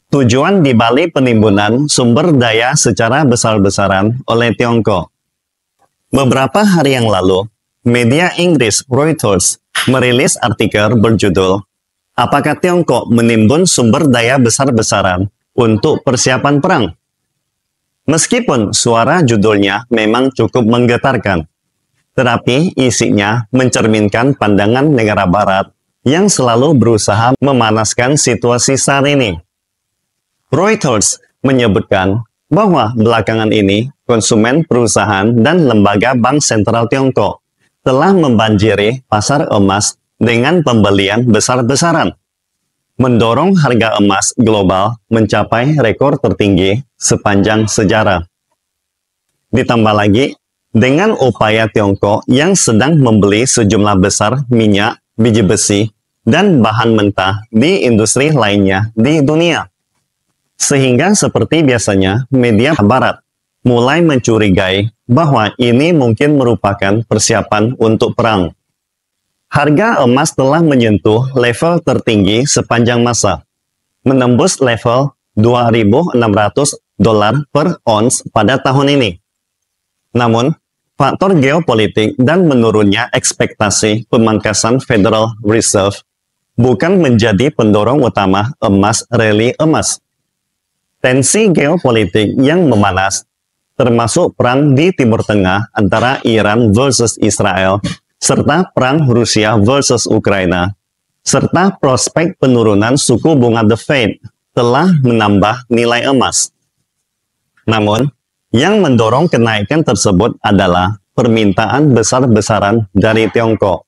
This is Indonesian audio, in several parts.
Tujuan dibalik penimbunan sumber daya secara besar-besaran oleh Tiongkok. Beberapa hari yang lalu, media Inggris Reuters merilis artikel berjudul "Apakah Tiongkok menimbun sumber daya besar-besaran untuk persiapan perang?" Meskipun suara judulnya memang cukup menggetarkan, tetapi isinya mencerminkan pandangan negara barat yang selalu berusaha memanaskan situasi saat ini. Reuters menyebutkan bahwa belakangan ini konsumen perusahaan dan lembaga bank sentral Tiongkok telah membanjiri pasar emas dengan pembelian besar-besaran, mendorong harga emas global mencapai rekor tertinggi sepanjang sejarah. Ditambah lagi, dengan upaya Tiongkok yang sedang membeli sejumlah besar minyak, biji besi, dan bahan mentah di industri lainnya di dunia. Sehingga seperti biasanya, media barat mulai mencurigai bahwa ini mungkin merupakan persiapan untuk perang. Harga emas telah menyentuh level tertinggi sepanjang masa, menembus level $2.600 per ons pada tahun ini. Namun, faktor geopolitik dan menurunnya ekspektasi pemangkasan Federal Reserve bukan menjadi pendorong utama rally emas. Tensi geopolitik yang memanas, termasuk perang di Timur Tengah antara Iran versus Israel, serta perang Rusia versus Ukraina, serta prospek penurunan suku bunga The Fed telah menambah nilai emas. Namun, yang mendorong kenaikan tersebut adalah permintaan besar-besaran dari Tiongkok.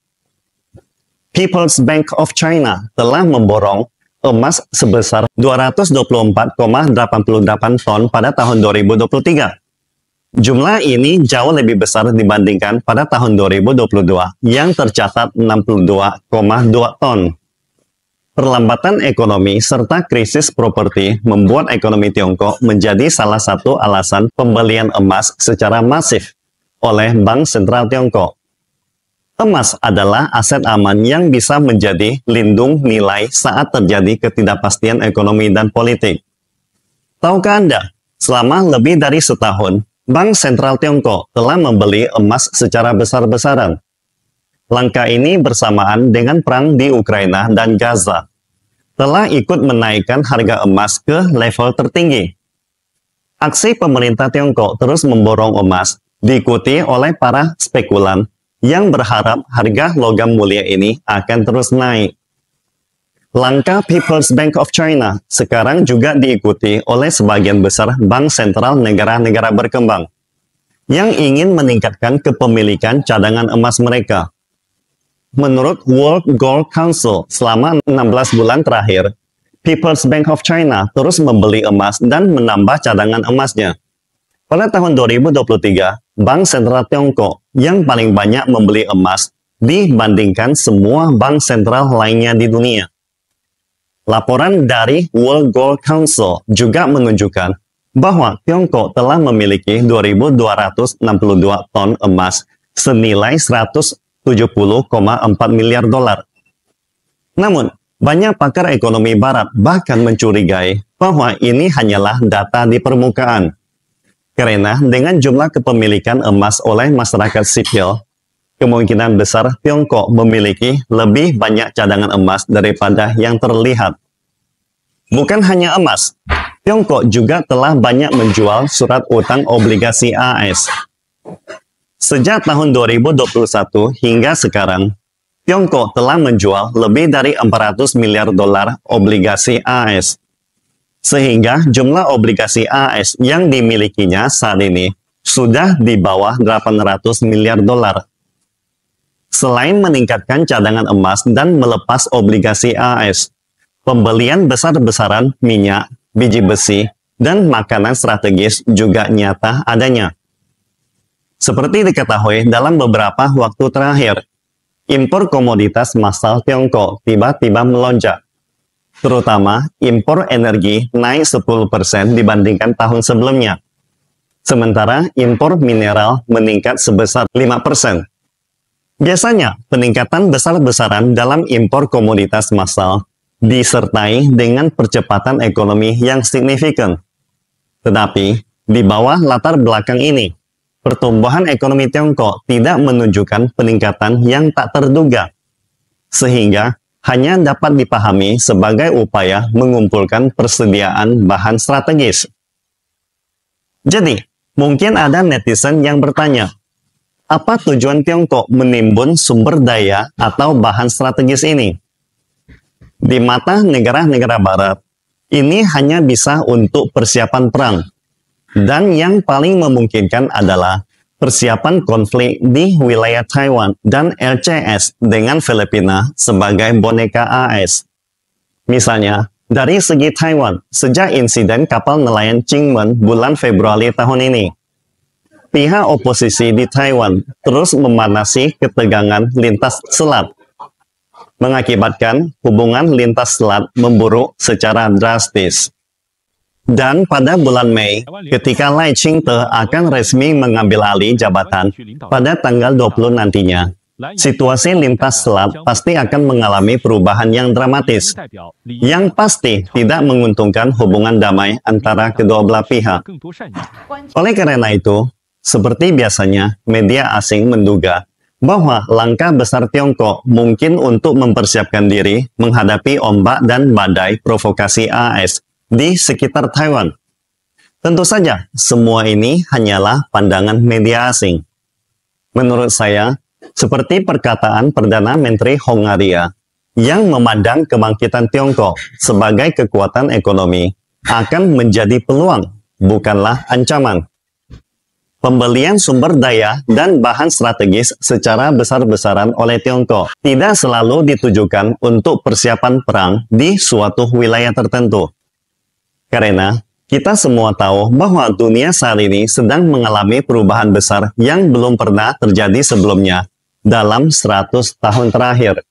People's Bank of China telah memborong emas sebesar 224,88 ton pada tahun 2023. Jumlah ini jauh lebih besar dibandingkan pada tahun 2022 yang tercatat 62,2 ton. Perlambatan ekonomi serta krisis properti membuat ekonomi Tiongkok menjadi salah satu alasan pembelian emas secara masif oleh Bank Sentral Tiongkok. Emas adalah aset aman yang bisa menjadi lindung nilai saat terjadi ketidakpastian ekonomi dan politik. Tahukah Anda, selama lebih dari setahun, Bank Sentral Tiongkok telah membeli emas secara besar-besaran. Langkah ini bersamaan dengan perang di Ukraina dan Gaza telah ikut menaikkan harga emas ke level tertinggi. Aksi pemerintah Tiongkok terus memborong emas diikuti oleh para spekulan yang berharap harga logam mulia ini akan terus naik. Langkah People's Bank of China sekarang juga diikuti oleh sebagian besar bank sentral negara-negara berkembang yang ingin meningkatkan kepemilikan cadangan emas mereka. Menurut World Gold Council, selama 16 bulan terakhir, People's Bank of China terus membeli emas dan menambah cadangan emasnya. Pada tahun 2023, Bank Sentral Tiongkok yang paling banyak membeli emas dibandingkan semua bank sentral lainnya di dunia. Laporan dari World Gold Council juga menunjukkan bahwa Tiongkok telah memiliki 2.262 ton emas senilai 170,4 miliar dolar. Namun, banyak pakar ekonomi barat bahkan mencurigai bahwa ini hanyalah data di permukaan. Karena dengan jumlah kepemilikan emas oleh masyarakat sipil, kemungkinan besar Tiongkok memiliki lebih banyak cadangan emas daripada yang terlihat. Bukan hanya emas, Tiongkok juga telah banyak menjual surat utang obligasi AS. Sejak tahun 2021 hingga sekarang, Tiongkok telah menjual lebih dari 400 miliar dolar obligasi AS. Sehingga jumlah obligasi AS yang dimilikinya saat ini sudah di bawah 800 miliar dolar. Selain meningkatkan cadangan emas dan melepas obligasi AS, pembelian besar-besaran minyak, biji besi, dan makanan strategis juga nyata adanya. Seperti diketahui dalam beberapa waktu terakhir, impor komoditas massal Tiongkok tiba-tiba melonjak. Terutama impor energi naik 10% dibandingkan tahun sebelumnya. Sementara impor mineral meningkat sebesar 5%. Biasanya, peningkatan besar-besaran dalam impor komoditas massal disertai dengan percepatan ekonomi yang signifikan. Tetapi, di bawah latar belakang ini, pertumbuhan ekonomi Tiongkok tidak menunjukkan peningkatan yang tak terduga, sehingga hanya dapat dipahami sebagai upaya mengumpulkan persediaan bahan strategis. Jadi, mungkin ada netizen yang bertanya, apa tujuan Tiongkok menimbun sumber daya atau bahan strategis ini? Di mata negara-negara barat, ini hanya bisa untuk persiapan perang. Dan yang paling memungkinkan adalah persiapan konflik di wilayah Taiwan dan LCS dengan Filipina sebagai boneka AS. Misalnya, dari segi Taiwan, sejak insiden kapal nelayan Qingmen bulan Februari tahun ini, pihak oposisi di Taiwan terus memanasi ketegangan lintas selat, mengakibatkan hubungan lintas selat memburuk secara drastis. Dan pada bulan Mei, ketika Lai Ching-te akan resmi mengambil alih jabatan pada tanggal 20 nantinya, situasi lintas selat pasti akan mengalami perubahan yang dramatis, yang pasti tidak menguntungkan hubungan damai antara kedua belah pihak. Oleh karena itu, seperti biasanya, media asing menduga bahwa langkah besar Tiongkok mungkin untuk mempersiapkan diri menghadapi ombak dan badai provokasi AS di sekitar Taiwan. Tentu saja, semua ini hanyalah pandangan media asing. Menurut saya, seperti perkataan Perdana Menteri Hongaria yang memandang kebangkitan Tiongkok sebagai kekuatan ekonomi akan menjadi peluang, bukanlah ancaman. Pembelian sumber daya dan bahan strategis secara besar-besaran oleh Tiongkok tidak selalu ditujukan untuk persiapan perang di suatu wilayah tertentu. Karena kita semua tahu bahwa dunia saat ini sedang mengalami perubahan besar yang belum pernah terjadi sebelumnya dalam 100 tahun terakhir.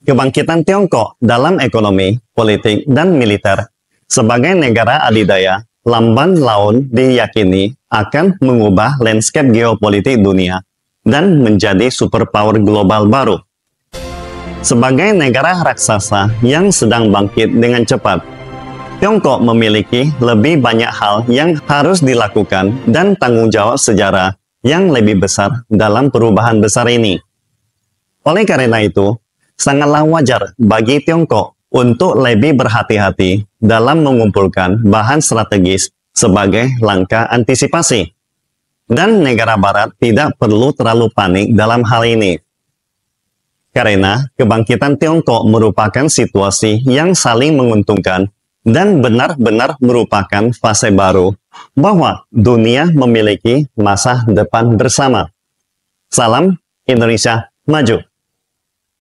Kebangkitan Tiongkok dalam ekonomi, politik, dan militer sebagai negara adidaya lamban laun diyakini akan mengubah landscape geopolitik dunia dan menjadi superpower global baru. Sebagai negara raksasa yang sedang bangkit dengan cepat, Tiongkok memiliki lebih banyak hal yang harus dilakukan dan tanggung jawab sejarah yang lebih besar dalam perubahan besar ini. Oleh karena itu, sangatlah wajar bagi Tiongkok untuk lebih berhati-hati dalam mengumpulkan bahan strategis sebagai langkah antisipasi. Dan negara barat tidak perlu terlalu panik dalam hal ini. Karena kebangkitan Tiongkok merupakan situasi yang saling menguntungkan dan benar-benar merupakan fase baru bahwa dunia memiliki masa depan bersama. Salam Indonesia Maju!